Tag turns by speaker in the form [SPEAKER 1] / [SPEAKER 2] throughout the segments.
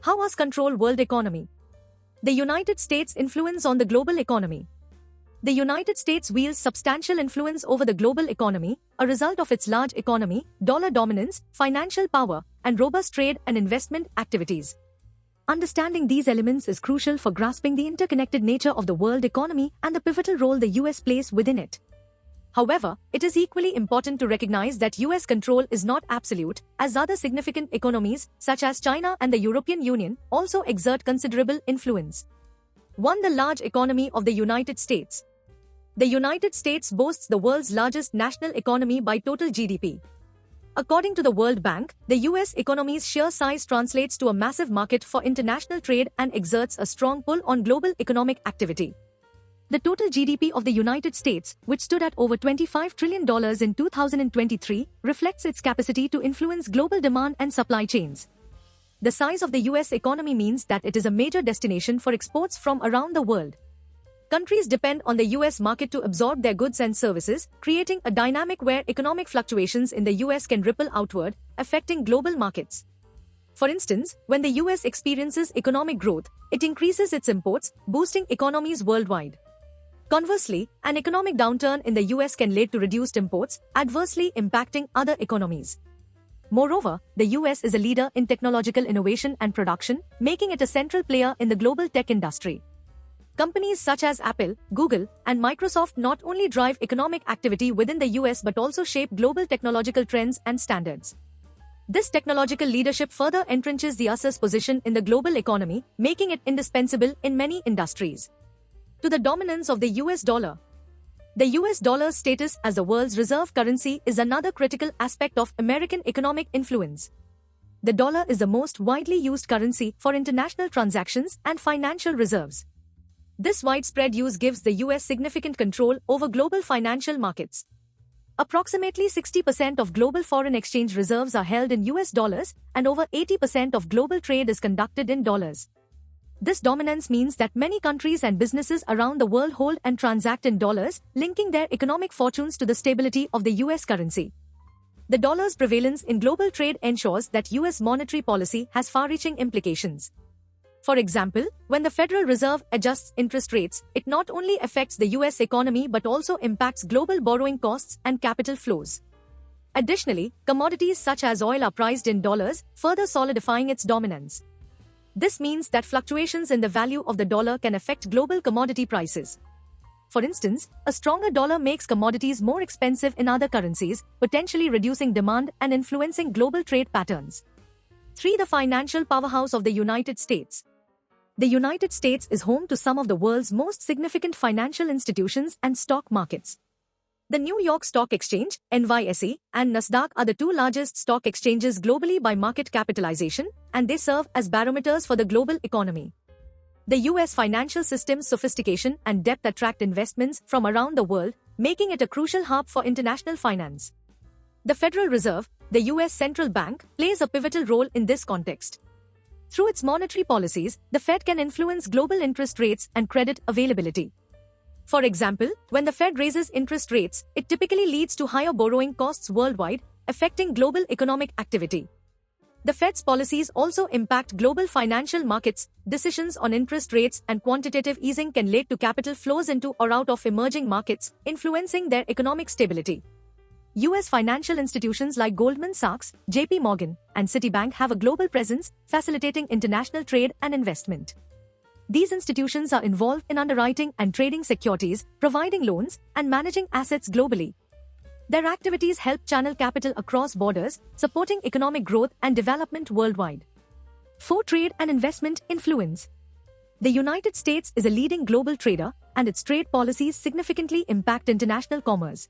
[SPEAKER 1] How US control world economy? The United States' influence on the global economy. The United States wields substantial influence over the global economy, a result of its large economy, dollar dominance, financial power, and robust trade and investment activities. Understanding these elements is crucial for grasping the interconnected nature of the world economy and the pivotal role the US plays within it. However, it is equally important to recognize that US control is not absolute, as other significant economies, such as China and the European Union, also exert considerable influence. 1. The large economy of the United States. The United States boasts the world's largest national economy by total GDP. According to the World Bank, the US economy's sheer size translates to a massive market for international trade and exerts a strong pull on global economic activity. The total GDP of the United States, which stood at over $25 trillion in 2023, reflects its capacity to influence global demand and supply chains. The size of the US economy means that it is a major destination for exports from around the world. Countries depend on the US market to absorb their goods and services, creating a dynamic where economic fluctuations in the US can ripple outward, affecting global markets. For instance, when the US experiences economic growth, it increases its imports, boosting economies worldwide. Conversely, an economic downturn in the US can lead to reduced imports, adversely impacting other economies. Moreover, the US is a leader in technological innovation and production, making it a central player in the global tech industry. Companies such as Apple, Google, and Microsoft not only drive economic activity within the US but also shape global technological trends and standards. This technological leadership further entrenches the US's position in the global economy, making it indispensable in many industries. To the dominance of the US dollar. The US dollar's status as the world's reserve currency is another critical aspect of American economic influence. The dollar is the most widely used currency for international transactions and financial reserves. This widespread use gives the US significant control over global financial markets. Approximately 60% of global foreign exchange reserves are held in US dollars, and over 80% of global trade is conducted in dollars. This dominance means that many countries and businesses around the world hold and transact in dollars, linking their economic fortunes to the stability of the US currency. The dollar's prevalence in global trade ensures that US monetary policy has far-reaching implications. For example, when the Federal Reserve adjusts interest rates, it not only affects the US economy but also impacts global borrowing costs and capital flows. Additionally, commodities such as oil are priced in dollars, further solidifying its dominance. This means that fluctuations in the value of the dollar can affect global commodity prices. For instance, a stronger dollar makes commodities more expensive in other currencies, potentially reducing demand and influencing global trade patterns. 3. The financial powerhouse of the United States. The United States is home to some of the world's most significant financial institutions and stock markets. The New York Stock Exchange, NYSE, and Nasdaq are the two largest stock exchanges globally by market capitalization, and they serve as barometers for the global economy. The US financial system's sophistication and depth attract investments from around the world, making it a crucial hub for international finance. The Federal Reserve, the US central bank, plays a pivotal role in this context. Through its monetary policies, the Fed can influence global interest rates and credit availability. For example, when the Fed raises interest rates, it typically leads to higher borrowing costs worldwide, affecting global economic activity. The Fed's policies also impact global financial markets. Decisions on interest rates and quantitative easing can lead to capital flows into or out of emerging markets, influencing their economic stability. US financial institutions like Goldman Sachs, JP Morgan, and Citibank have a global presence, facilitating international trade and investment. These institutions are involved in underwriting and trading securities, providing loans, and managing assets globally. Their activities help channel capital across borders, supporting economic growth and development worldwide. 4. Trade and investment influence. The United States is a leading global trader, and its trade policies significantly impact international commerce.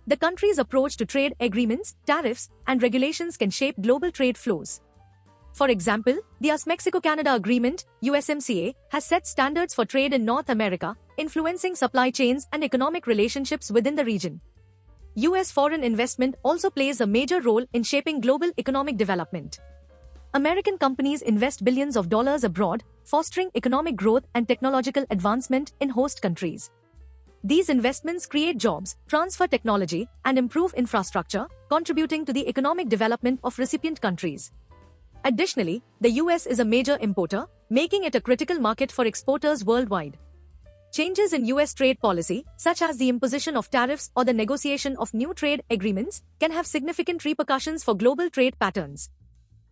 [SPEAKER 1] The country's approach to trade agreements, tariffs, and regulations can shape global trade flows. For example, the US-Mexico-Canada Agreement, USMCA, has set standards for trade in North America, influencing supply chains and economic relationships within the region. US foreign investment also plays a major role in shaping global economic development. American companies invest billions of dollars abroad, fostering economic growth and technological advancement in host countries. These investments create jobs, transfer technology, and improve infrastructure, contributing to the economic development of recipient countries. Additionally, the US is a major importer, making it a critical market for exporters worldwide. Changes in US trade policy, such as the imposition of tariffs or the negotiation of new trade agreements, can have significant repercussions for global trade patterns.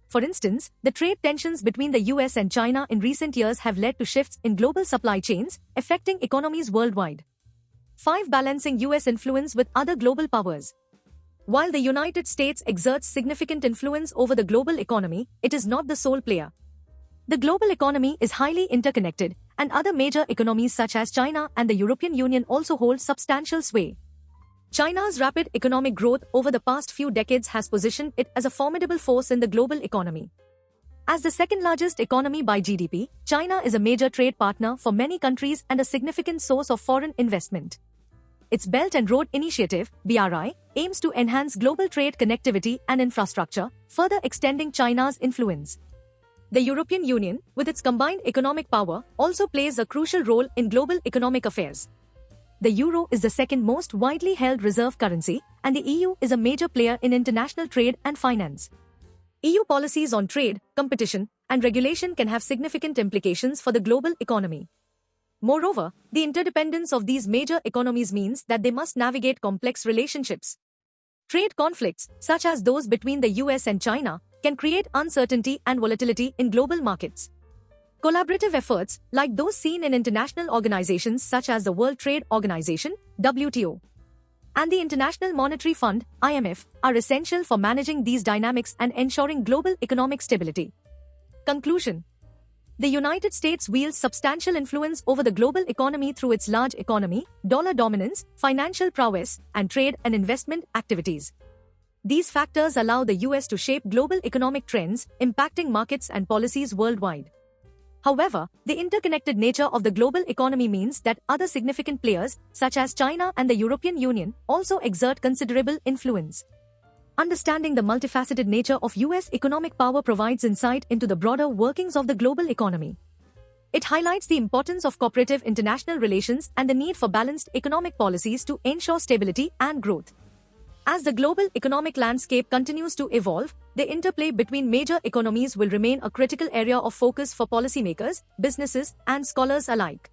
[SPEAKER 1] For instance, the trade tensions between the US and China in recent years have led to shifts in global supply chains, affecting economies worldwide. 5. Balancing US influence with other global powers. While the United States exerts significant influence over the global economy, it is not the sole player. The global economy is highly interconnected, and other major economies such as China and the European Union also hold substantial sway. China's rapid economic growth over the past few decades has positioned it as a formidable force in the global economy. As the second-largest economy by GDP, China is a major trade partner for many countries and a significant source of foreign investment. Its Belt and Road Initiative, BRI, aims to enhance global trade connectivity and infrastructure, further extending China's influence. The European Union, with its combined economic power, also plays a crucial role in global economic affairs. The euro is the second most widely held reserve currency, and the EU is a major player in international trade and finance. EU policies on trade, competition, and regulation can have significant implications for the global economy. Moreover, the interdependence of these major economies means that they must navigate complex relationships. Trade conflicts, such as those between the US and China, can create uncertainty and volatility in global markets. Collaborative efforts, like those seen in international organizations such as the World Trade Organization, WTO, and the International Monetary Fund, IMF, are essential for managing these dynamics and ensuring global economic stability. Conclusion. The United States wields substantial influence over the global economy through its large economy, dollar dominance, financial prowess, and trade and investment activities. These factors allow the US to shape global economic trends, impacting markets and policies worldwide. However, the interconnected nature of the global economy means that other significant players, such as China and the European Union, also exert considerable influence. Understanding the multifaceted nature of US economic power provides insight into the broader workings of the global economy. It highlights the importance of cooperative international relations and the need for balanced economic policies to ensure stability and growth. As the global economic landscape continues to evolve, the interplay between major economies will remain a critical area of focus for policymakers, businesses, and scholars alike.